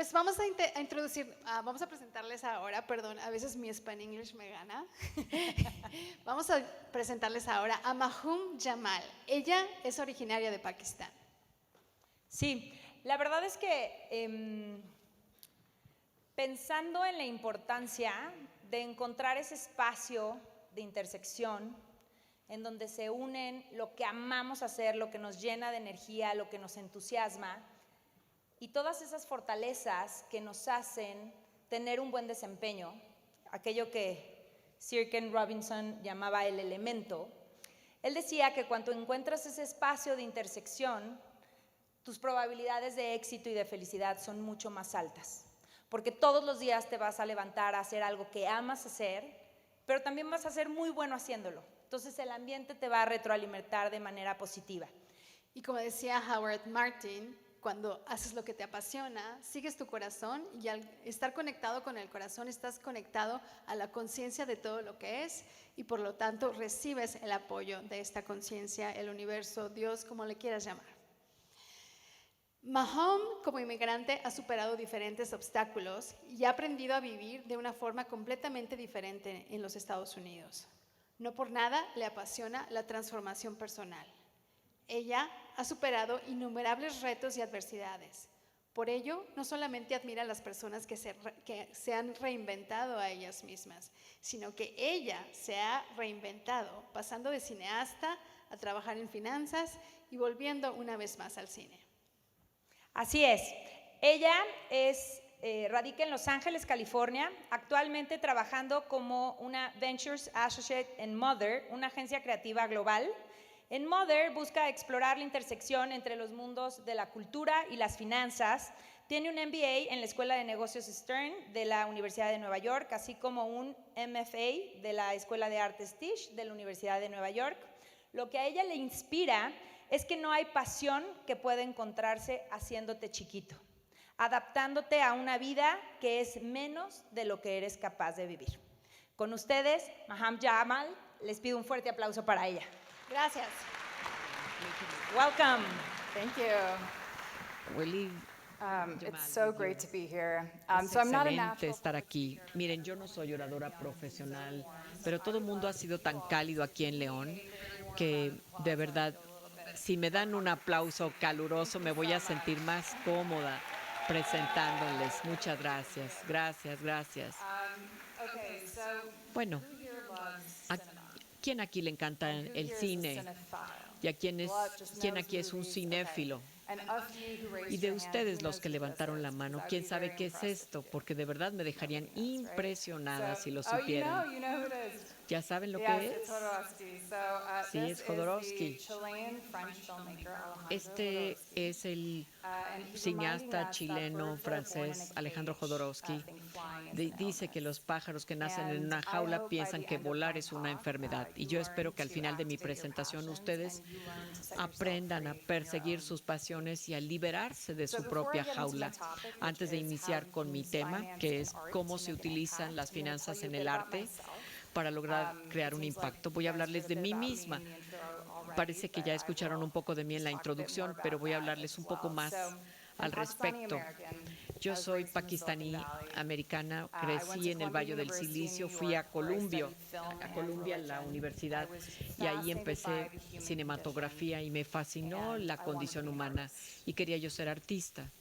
Pues vamos a introducir, vamos a presentarles ahora, perdón, a veces mi Spanglish me gana. Vamos a presentarles ahora a Mahum Jamal. Ella es originaria de Pakistán. Sí, la verdad es que pensando en la importancia de encontrar ese espacio de intersección en donde se unen lo que amamos hacer, lo que nos llena de energía, lo que nos entusiasma, y todas esas fortalezas que nos hacen tener un buen desempeño, aquello que Sir Ken Robinson llamaba el elemento. Él decía que cuando encuentras ese espacio de intersección, tus probabilidades de éxito y de felicidad son mucho más altas, porque todos los días te vas a levantar a hacer algo que amas hacer, pero también vas a ser muy bueno haciéndolo. Entonces el ambiente te va a retroalimentar de manera positiva. Y como decía Howard Martin, cuando haces lo que te apasiona, sigues tu corazón y al estar conectado con el corazón estás conectado a la conciencia de todo lo que es y por lo tanto recibes el apoyo de esta conciencia, el universo, Dios, como le quieras llamar. Mahum, como inmigrante, ha superado diferentes obstáculos y ha aprendido a vivir de una forma completamente diferente en los Estados Unidos. No por nada le apasiona la transformación personal. Ella ha superado innumerables retos y adversidades. Por ello, no solamente admira a las personas que se han reinventado a ellas mismas, sino que ella se ha reinventado, pasando de cineasta a trabajar en finanzas y volviendo una vez más al cine. Así es. Ella radica en Los Ángeles, California, actualmente trabajando como una Ventures Associate en Mother, una agencia creativa global. En Mother busca explorar la intersección entre los mundos de la cultura y las finanzas. Tiene un MBA en la Escuela de Negocios Stern de la Universidad de Nueva York, así como un MFA de la Escuela de Artes Tisch de la Universidad de Nueva York. Lo que a ella le inspira es que no hay pasión que pueda encontrarse haciéndote chiquito, adaptándote a una vida que es menos de lo que eres capaz de vivir. Con ustedes, Mahum Jamal, les pido un fuerte aplauso para ella. Gracias. Welcome. Thank you. Willy, It's so great to be here. es So I'm not a excelente natural. estar aquí. Miren, yo no soy oradora profesional, pero todo el mundo ha sido tan cálido aquí en León que de verdad, si me dan un aplauso caluroso, me voy a sentir más cómoda presentándoles. Muchas gracias. Gracias, gracias. Okay, so Bueno, who here loves ¿a cinema? quién aquí le encanta And who el here is a cine? cinephile? ¿Y a quién Just aquí knows es un movies? cinéfilo? Okay. And of you who raised Y de your hand, ustedes who los knows que who this levantaron la is? mano, 'Cause I ¿quién would be sabe very qué es impressed esto? if you Porque de verdad me dejarían knows, right? impresionada si lo So, supieran. you know who it is. ¿Ya saben lo Yes, que it's es? Jodorowsky. So, Sí, this es is Jodorowsky. the Chilean French filmmaker Alejandro Este Jodorowsky. es el And he's reminding cineasta us that chileno birds that are born in a francés Alejandro cage, Jodorowsky. think flying is an Dice que los illness. pájaros que nacen en And una I jaula hope by piensan the que end of volar my es una talk, enfermedad. Y you yo learn espero que al to final de mi activate your presentación passions ustedes and you learn to set yourself aprendan a free in your perseguir own sus pasiones y a liberarse de So su before I propia get into my jaula. topic, which Antes de is how iniciar you con can mi use tema, finance que and es art cómo to se make an utilizan impact, las I'm gonna tell finanzas you a en bit el about arte myself. para lograr crear It un seems like impacto. you Voy a guys heard hablarles a de bit mí about me misma. in the intro already, Parece que but ya I escucharon will un poco de mí en la just talk a bit more introducción, about pero voy a that hablarles as un poco well. más So, al I'm Pakistani respecto. American. I Yo was soy raised in the Silicon pakistaní Valley. americana, I went crecí to en el Columbia Valle del University in Silicio, New fui a York, where I Columbia, studied film and la religion. universidad, I was y ahí fascinated empecé by the human cinematografía y me fascinó condition, la and I wanted condición to be an humana artist. y quería yo ser artista.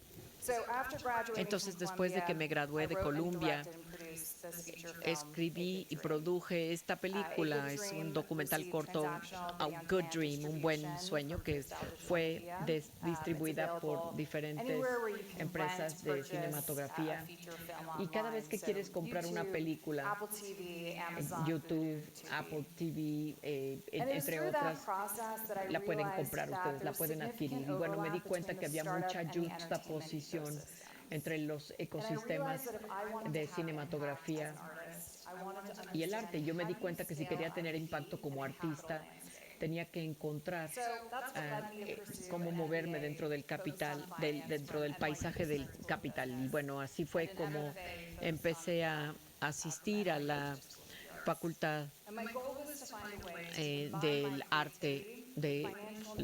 So after graduating Entonces, from después de Columbia, que me gradué I de wrote and Columbia, directed and produced this feature film, escribí A y Good Dream. produje esta A película. Good Es un Dream documental received corto, transactional A video on Good demand Dream, un buen distribution sueño, from que Cristal Digital fue Media. It's distribuida por available diferentes anywhere where you can empresas rent, de purchase cinematografía. a feature film Y cada vez online. que So quieres comprar una YouTube, película, Apple TV, Amazon, YouTube, Vudu, Tubi. Apple TV, And it was entre through that otras, process that I la pueden realized comprar that ustedes, la there's pueden adquirir. significant Y bueno, me di overlap cuenta between que the había startup mucha and the entertainment juxtaposición ecosystem. entre los And I ecosistemas realized that if I wanted de to have impact cinematografía as an artist, I wanted to y el understand arte. Yo me how di do you cuenta que si scale quería tener IP impacto como in a capital artista, landscape? tenía que encontrar So that's what led me to pursue cómo an moverme MBA dentro del focused on capital, finance dentro from del paisaje del NYU School of capital. Y Business, bueno, así and fue an como MFA focused on empecé a asistir a from la NYU School of the Arts. facultad And my goal was to find a way to combine del my arte creativity de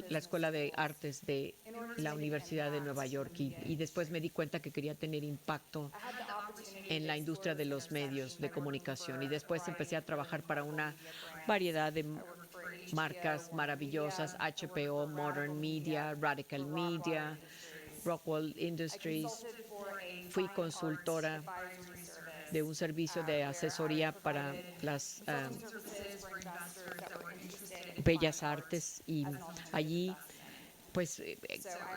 la Escuela de Artes de la Universidad de Nueva York y después me di cuenta que quería tener impacto en la industria de los medios de comunicación y después empecé a trabajar para una variedad de marcas maravillosas, HPO, Modern Media, Radical Media, Rockwell Industries. Fui consultora de un servicio de asesoría para las bellas artes y allí pues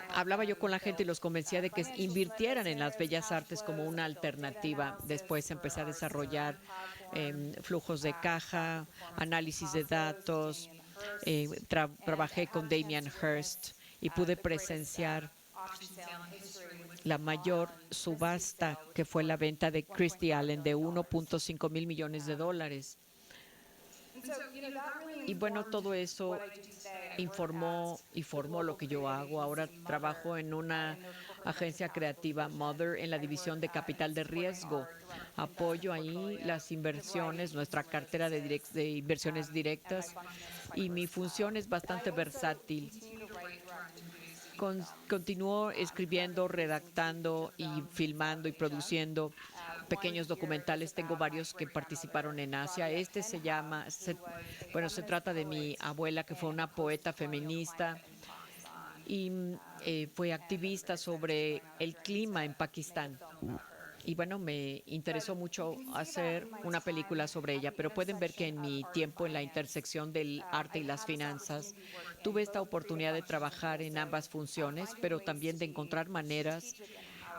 hablaba yo con la gente y los convencía de que invirtieran en las bellas artes como una alternativa. Después empecé a desarrollar flujos de caja, análisis de datos, trabajé con Damien Hirst y pude presenciar la mayor subasta que fue la venta de Christie Allen de 1.5 mil millones de dólares. Y bueno, todo eso formó lo que yo hago. Ahora trabajo en una agencia creativa, Mother, en la división de capital de riesgo. Apoyo ahí las inversiones, nuestra cartera de inversiones directas y mi función es bastante versátil. Continúo escribiendo, redactando y filmando y produciendo pequeños documentales. Tengo varios que participaron en Asia. Este se trata de mi abuela, que fue una poeta feminista y fue activista sobre el clima en Pakistán. Y bueno, me interesó mucho hacer una película sobre ella, pero pueden ver que en mi tiempo en la intersección del arte y las finanzas, tuve esta oportunidad de trabajar en ambas funciones, pero también de encontrar maneras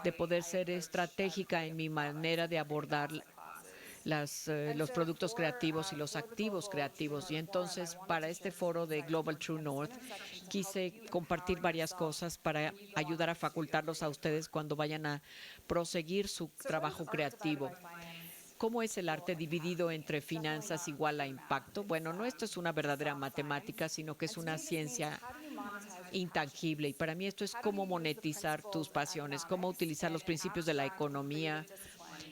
de poder ser estratégica en mi manera de abordar los productos creativos y los activos creativos. Y entonces, para este foro de Global True North, quise compartir varias cosas para ayudar a facultarlos a ustedes cuando vayan a proseguir su trabajo creativo. ¿Cómo es el arte dividido entre finanzas igual a impacto? Bueno, no esto es una verdadera matemática, sino que es una ciencia intangible. Y para mí esto es cómo monetizar tus pasiones, cómo utilizar los principios de la economía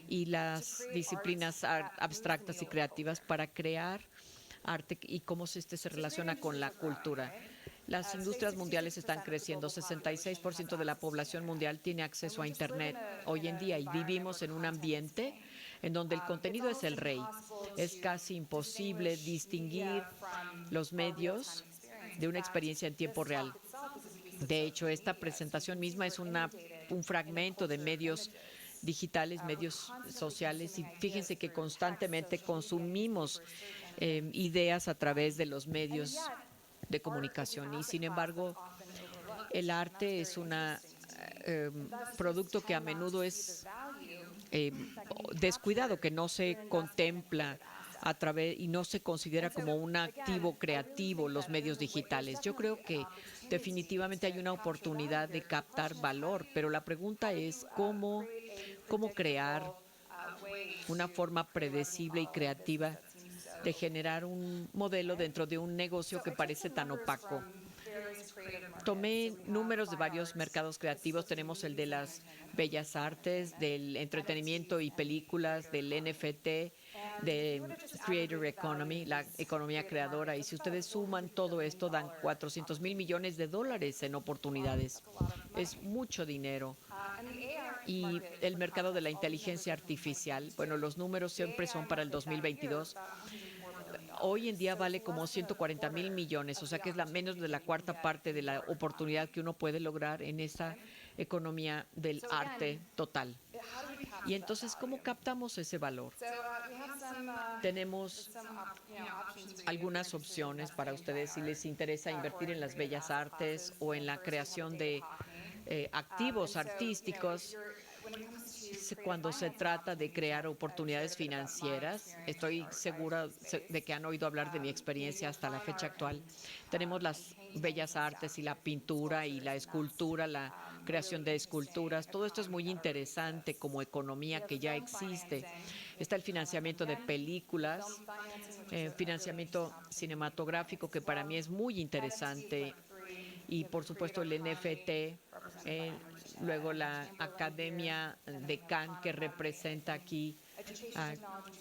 y las disciplinas abstractas y creativas para crear arte y cómo se relaciona con la cultura. Las industrias mundiales están creciendo. 66% de la población mundial tiene acceso a Internet hoy en día y vivimos en un ambiente en donde el contenido es el rey. Es casi imposible distinguir los medios de una experiencia en tiempo real. De hecho, esta presentación misma es un fragmento de medios digitales, medios sociales, y fíjense que constantemente consumimos ideas a través de los medios de comunicación y sin embargo el arte es un producto que a menudo es descuidado, que no se contempla a través y no se considera como un activo creativo los medios digitales. Yo creo que definitivamente hay una oportunidad de captar valor, pero la pregunta es cómo crear una forma predecible y creativa de generar un modelo dentro de un negocio que parece tan opaco. Tomé números de varios mercados creativos. Tenemos el de las bellas artes, del entretenimiento y películas, del NFT, de Creator Economy, la economía creadora. Y si ustedes suman todo esto, dan 400 mil millones de dólares en oportunidades. Es mucho dinero. Y el mercado de la inteligencia artificial, bueno, los números siempre son para el 2022. Hoy en día vale como 140 mil millones, o sea que es menos de la cuarta parte de la oportunidad que uno puede lograr en esa economía del arte total. Y entonces, ¿cómo captamos ese valor? Tenemos algunas opciones para ustedes si les interesa invertir en las bellas artes o en la creación de activos artísticos. Cuando se trata de crear oportunidades financieras, estoy segura de que han oído hablar de mi experiencia hasta la fecha actual. Tenemos las bellas artes y la pintura y la escultura, la creación de esculturas. Todo esto es muy interesante como economía que ya existe. Está el financiamiento de películas, financiamiento cinematográfico, que para mí es muy interesante, y por supuesto el NFT, luego la Academia de Cannes, que representa aquí a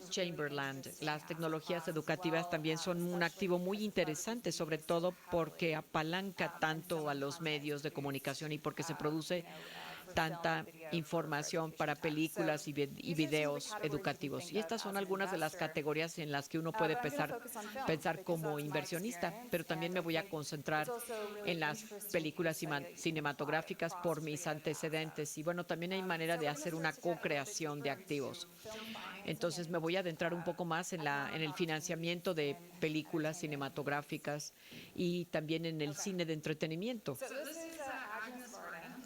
Chamberlain. Las tecnologías educativas también son un activo muy interesante, sobre todo porque apalanca tanto a los medios de comunicación y porque se produce tanta información para películas y videos educativos. Y estas son algunas de las categorías en las que uno puede pensar como inversionista, pero también me voy a concentrar en las películas cinematográficas por mis antecedentes. Y bueno, también hay manera de hacer una co-creación de activos. Entonces me voy a adentrar un poco más en el financiamiento de películas cinematográficas y también en el cine de entretenimiento.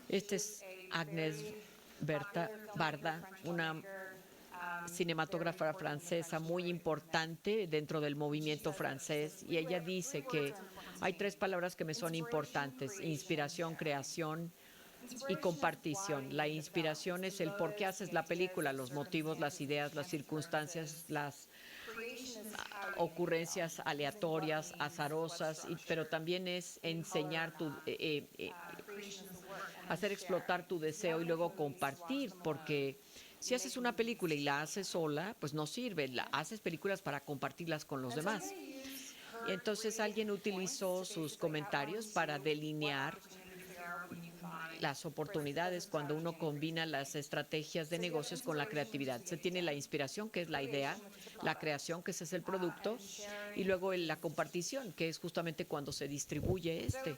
Este es Agnes Barda, una cinematógrafa francesa muy importante dentro del movimiento francés, y ella dice que hay 3 palabras que me son importantes: inspiración, creación y compartición. La inspiración es el por qué haces la película, los motivos, las ideas, las circunstancias, las ocurrencias aleatorias, azarosas, pero también es enseñar hacer explotar tu deseo y luego compartir, porque si haces una película y la haces sola, pues no sirve. Haces películas para compartirlas con los demás. Y entonces alguien utilizó sus comentarios para delinear las oportunidades cuando uno combina las estrategias de negocios con la creatividad. Se tiene la inspiración, que es la idea, la creación, que ese es el producto, y luego la compartición, que es justamente cuando se distribuye este.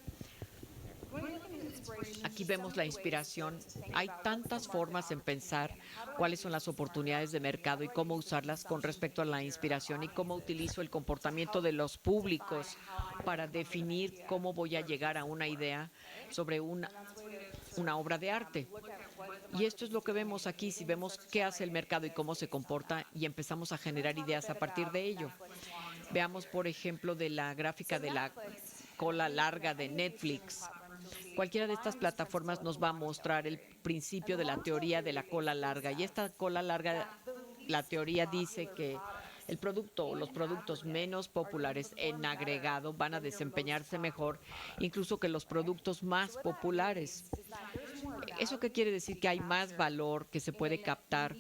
Aquí vemos la inspiración. Hay tantas formas en pensar cuáles son las oportunidades de mercado y cómo usarlas con respecto a la inspiración, y cómo utilizo el comportamiento de los públicos para definir cómo voy a llegar a una idea sobre una obra de arte. Y esto es lo que vemos aquí, si vemos qué hace el mercado y cómo se comporta, y empezamos a generar ideas a partir de ello. Veamos, por ejemplo, de la gráfica de la cola larga de Netflix. Cualquiera de estas plataformas nos va a mostrar el principio de la teoría de la cola larga. Y esta cola larga, la teoría dice que el producto o los productos menos populares en agregado van a desempeñarse mejor incluso que los productos más populares. ¿Eso qué quiere decir? Que hay más valor que se puede captar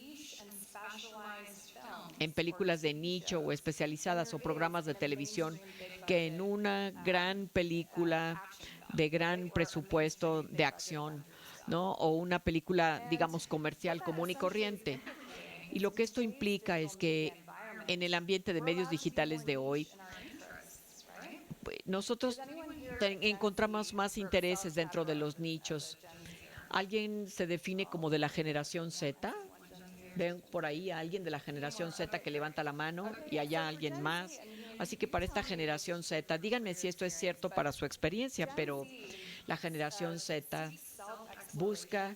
en películas de nicho o especializadas o programas de televisión que en una gran película de gran presupuesto de acción, ¿no? O una película, digamos, comercial común y corriente. Y lo que esto implica es que en el ambiente de medios digitales de hoy, nosotros encontramos más intereses dentro de los nichos. ¿Alguien se define como de la generación Z? Ven por ahí a alguien de la generación Z que levanta la mano, y allá alguien más. Así que para esta generación Z, díganme si esto es cierto para su experiencia, pero la generación Z busca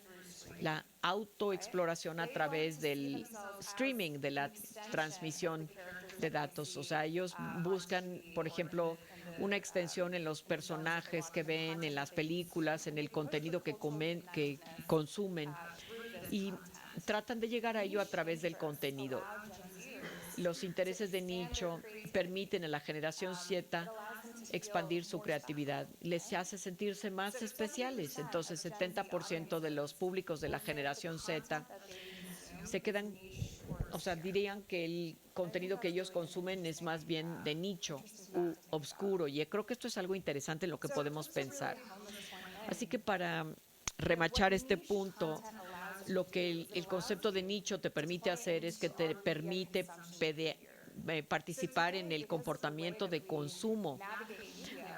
la autoexploración a través del streaming, de la transmisión de datos. O sea, ellos buscan, por ejemplo, una extensión en los personajes que ven, en las películas, en el contenido que consumen, y tratan de llegar a ello a través del contenido. Los intereses de nicho permiten a la generación Z expandir su creatividad, les hace sentirse más especiales. Entonces, 70% de los públicos de la generación Z se quedan, o sea, dirían que el contenido que ellos consumen es más bien de nicho u obscuro, y creo que esto es algo interesante en lo que podemos pensar. Así que para remachar este punto, lo que el concepto de nicho te permite hacer es que te permite participar en el comportamiento de consumo.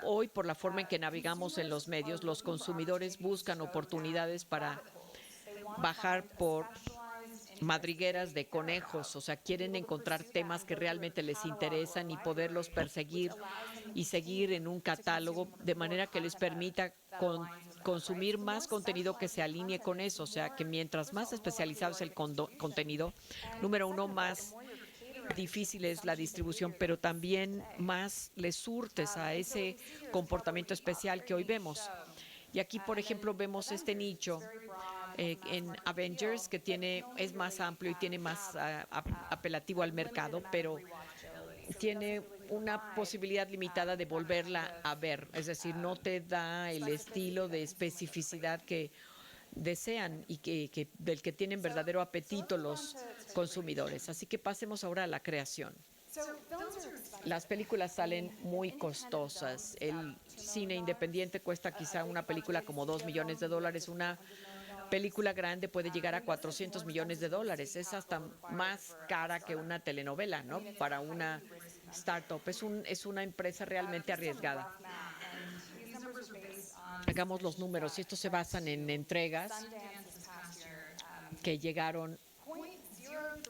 Hoy, por la forma en que navegamos en los medios, los consumidores buscan oportunidades para bajar por madrigueras de conejos, o sea, quieren encontrar temas que realmente les interesan y poderlos perseguir y seguir en un catálogo de manera que les permita consumir más contenido que se alinee con eso. O sea, que mientras más especializado es el contenido, número uno, más difícil es la distribución, pero también más le surtes a ese comportamiento especial que hoy vemos. Y aquí, por ejemplo, vemos este nicho en Avengers, que es más amplio y tiene más apelativo al mercado, pero tiene una posibilidad limitada de volverla a ver. Es decir, no te da el estilo de especificidad que desean y del que tienen verdadero apetito los consumidores. Así que pasemos ahora a la creación. Las películas salen muy costosas. El cine independiente cuesta quizá una película como $2 millones. Una película grande puede llegar a $400 millones. Es hasta más cara que una telenovela, ¿no? Para una startup. Es una empresa realmente arriesgada. Hagamos los números. Y estos se basan en entregas que llegaron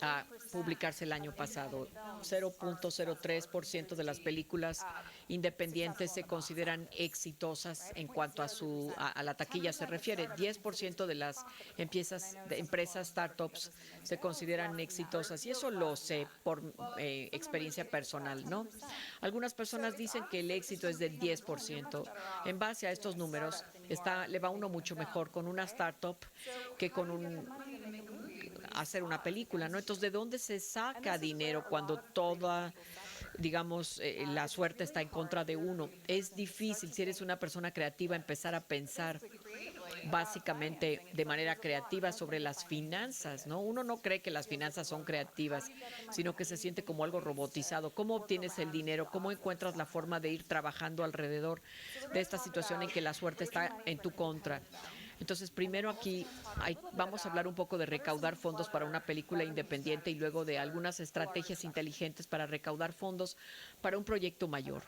a publicarse el año pasado. 0.03% de las películas independientes se consideran exitosas en cuanto a la taquilla se refiere. 10% de las empresas startups se consideran exitosas, y eso lo sé por experiencia personal, ¿no? Algunas personas dicen que el éxito es del 10%. En base a estos números, le va uno mucho mejor con una startup que con hacer una película, ¿no? Entonces, ¿de dónde se saca dinero cuando toda, digamos, la suerte está en contra de uno? Es difícil, si eres una persona creativa, empezar a pensar básicamente de manera creativa sobre las finanzas, ¿no? Uno no cree que las finanzas son creativas, sino que se siente como algo robotizado. ¿Cómo obtienes el dinero? ¿Cómo encuentras la forma de ir trabajando alrededor de esta situación en que la suerte está en tu contra? Entonces, primero aquí vamos a hablar un poco de recaudar fondos para una película independiente y luego de algunas estrategias inteligentes para recaudar fondos para un proyecto mayor.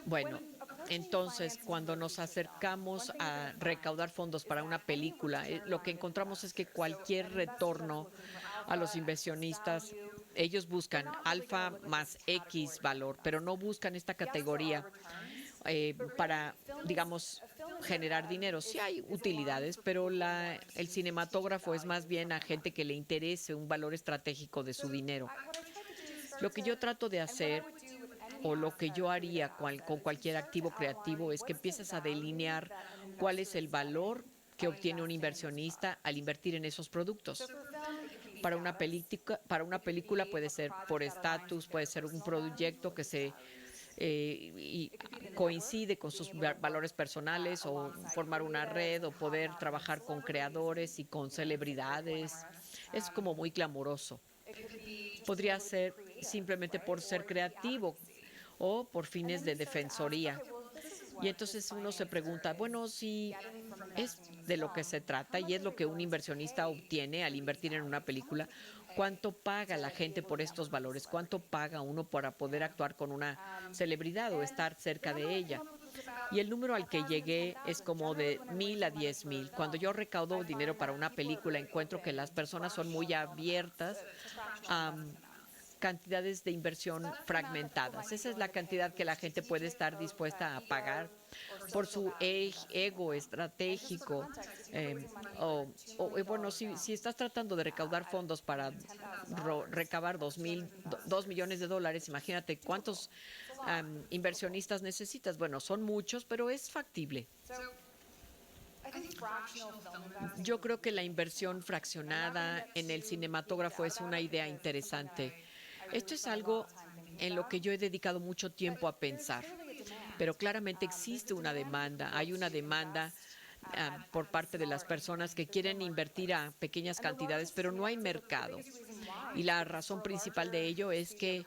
Bueno, entonces, cuando nos acercamos a recaudar fondos para una película, lo que encontramos es que cualquier retorno a los inversionistas, ellos buscan alfa más X valor, pero no buscan esta categoría para, digamos, generar dinero. Sí hay utilidades, pero el cinematógrafo es más bien a gente que le interese un valor estratégico de su dinero. Lo que yo trato de hacer, o lo que yo haría con cualquier activo creativo, es que empieces a delinear cuál es el valor que obtiene un inversionista al invertir en esos productos. Para una película puede ser por estatus, puede ser un proyecto que y coincide con sus valores personales, o formar una red, o poder trabajar con creadores y con celebridades. Es como muy clamoroso. Podría ser simplemente por ser creativo o por fines de defensoría. Y entonces uno se pregunta, bueno, si es de lo que se trata y es lo que un inversionista obtiene al invertir en una película, ¿cuánto paga la gente por estos valores? ¿Cuánto paga uno para poder actuar con una celebridad o estar cerca de ella? Y el número al que llegué es como de 1,000 a 10,000. Cuando yo recaudo dinero para una película, encuentro que las personas son muy abiertas a cantidades de inversión fragmentadas. Esa es la cantidad que la gente puede estar dispuesta a pagar por su ego estratégico. Bueno, si estás tratando de recaudar fondos para recabar $2 millones, imagínate cuántos inversionistas necesitas. Bueno, son muchos, pero es factible. Yo creo que la inversión fraccionada en el cinematógrafo es una idea interesante. Esto es algo en lo que yo he dedicado mucho tiempo a pensar, pero claramente existe una demanda. Hay una demanda por parte de las personas que quieren invertir a pequeñas cantidades, pero no hay mercado. Y la razón principal de ello es que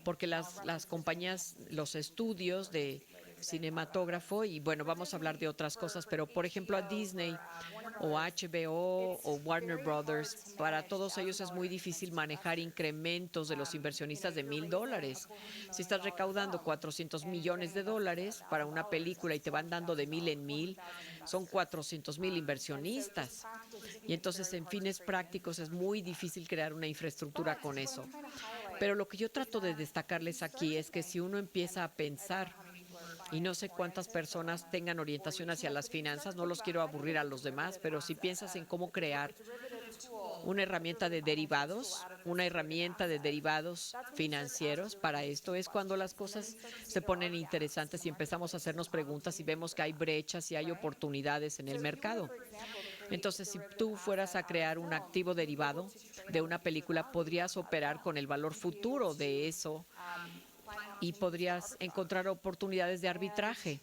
porque las compañías, los estudios de cinematógrafo, y bueno, vamos a hablar de otras cosas, pero por ejemplo a Disney o HBO o Warner Brothers, para todos ellos es muy difícil manejar incrementos de los inversionistas de $1,000. Si estás recaudando $400 millones para una película y te van dando de 1,000 en 1,000, son 400,000 inversionistas. Y entonces, en fines prácticos, es muy difícil crear una infraestructura con eso. Pero lo que yo trato de destacarles aquí es que si uno empieza a pensar, y no sé cuántas personas tengan orientación hacia las finanzas, no los quiero aburrir a los demás, pero si piensas en cómo crear una herramienta de derivados financieros para esto, es cuando las cosas se ponen interesantes y empezamos a hacernos preguntas y vemos que hay brechas y hay oportunidades en el mercado. Entonces, si tú fueras a crear un activo derivado de una película, podrías operar con el valor futuro de eso y podrías encontrar oportunidades de arbitraje.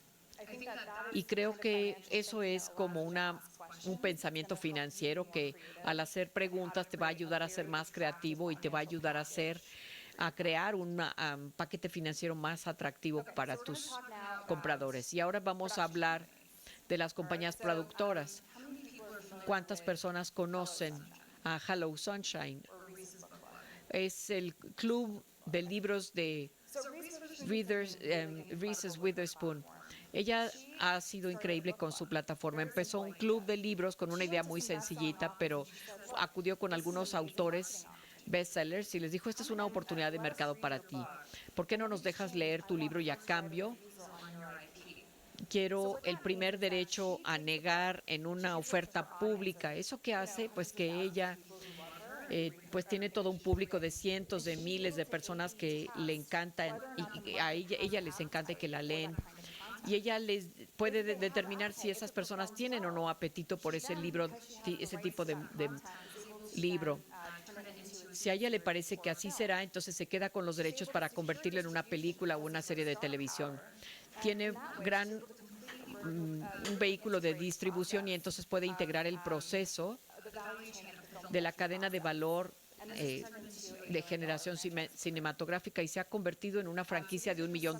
Y creo que eso es como un pensamiento financiero que al hacer preguntas te va a ayudar a ser más creativo y te va a ayudar a crear un paquete financiero más atractivo para tus compradores. Y ahora vamos a hablar de las compañías productoras. ¿Cuántas personas conocen a Hello Sunshine? Es el club de libros de Reese's Witherspoon. Ella ha sido increíble con su plataforma. Empezó un club de libros con una idea muy sencillita, pero acudió con algunos autores bestsellers y les dijo, esta es una oportunidad de mercado para ti. ¿Por qué no nos dejas leer tu libro y a cambio quiero el primer derecho a negar en una oferta pública? ¿Eso qué hace? Pues que ella pues tiene todo un público de cientos de miles de personas que le encantan y a ella les encanta y que la leen. Y ella les puede determinar si esas personas tienen o no apetito por ese libro, ese tipo de libro. Si a ella le parece que así será, entonces se queda con los derechos para convertirlo en una película o una serie de televisión. Tiene un vehículo de distribución y entonces puede integrar el proceso de la cadena de valor de generación cinematográfica y se ha convertido en una franquicia de $1 millón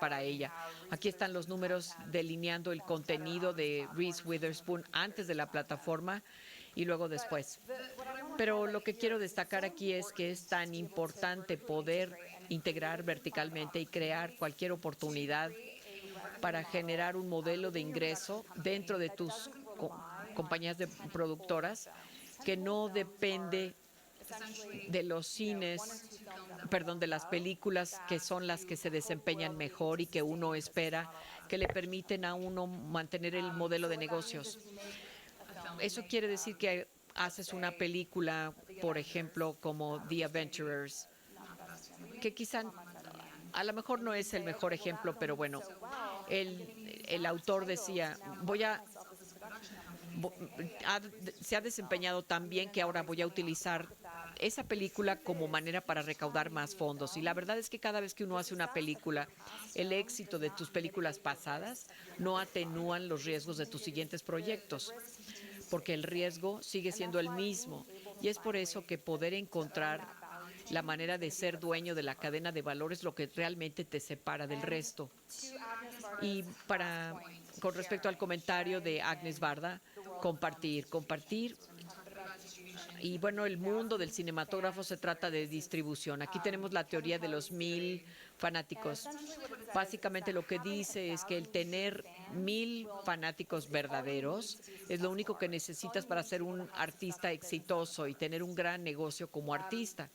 para ella. Aquí están los números delineando el contenido de Reese Witherspoon antes de la plataforma y luego después. Pero lo que quiero destacar aquí es que es tan importante poder integrar verticalmente y crear cualquier oportunidad para generar un modelo de ingreso dentro de tus compañías de productoras que no depende de los cines, perdón, de las películas que son las que se desempeñan mejor y que uno espera que le permiten a uno mantener el modelo de negocios. Eso quiere decir que haces una película, por ejemplo, como The Adventurers, que quizá a lo mejor no es el mejor ejemplo, pero bueno, el autor decía, se ha desempeñado tan bien que ahora voy a utilizar esa película como manera para recaudar más fondos. Y la verdad es que cada vez que uno hace una película, el éxito de tus películas pasadas no atenúan los riesgos de tus siguientes proyectos, porque el riesgo sigue siendo el mismo. Y es por eso que poder encontrar la manera de ser dueño de la cadena de valor es lo que realmente te separa del resto. Y con respecto al comentario de Agnes Barda, compartir. Y bueno, el mundo del cinematógrafo se trata de distribución. Aquí tenemos la teoría de los 1000 fanáticos. Básicamente lo que dice es que el tener 1000 fanáticos verdaderos es lo único que necesitas para ser un artista exitoso y tener un gran negocio como artista.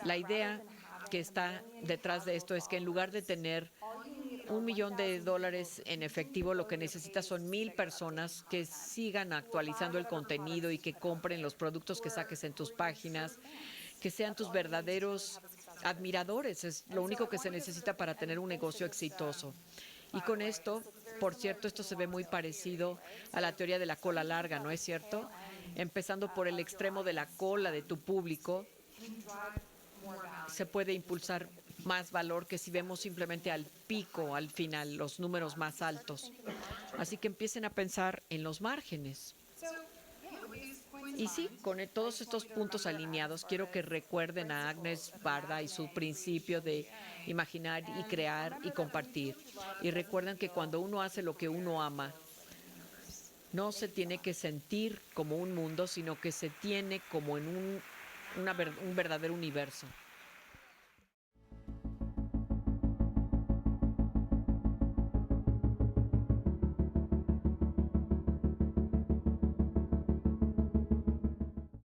La idea que está detrás de esto es que en lugar de tener $1 millón en efectivo, lo que necesitas son 1000 personas que sigan actualizando el contenido y que compren los productos que saques en tus páginas, que sean tus verdaderos admiradores. Es lo único que se necesita para tener un negocio exitoso. Y con esto, por cierto, esto se ve muy parecido a la teoría de la cola larga, ¿no es cierto? Empezando por el extremo de la cola de tu público, se puede impulsar más valor que si vemos simplemente al pico, al final, los números más altos. Así que empiecen a pensar en los márgenes. Y sí, con todos estos puntos alineados, quiero que recuerden a Agnes Barda y su principio de imaginar y crear y compartir. Y recuerden que cuando uno hace lo que uno ama, no se tiene que sentir como un mundo, sino que se tiene como en un verdadero universo.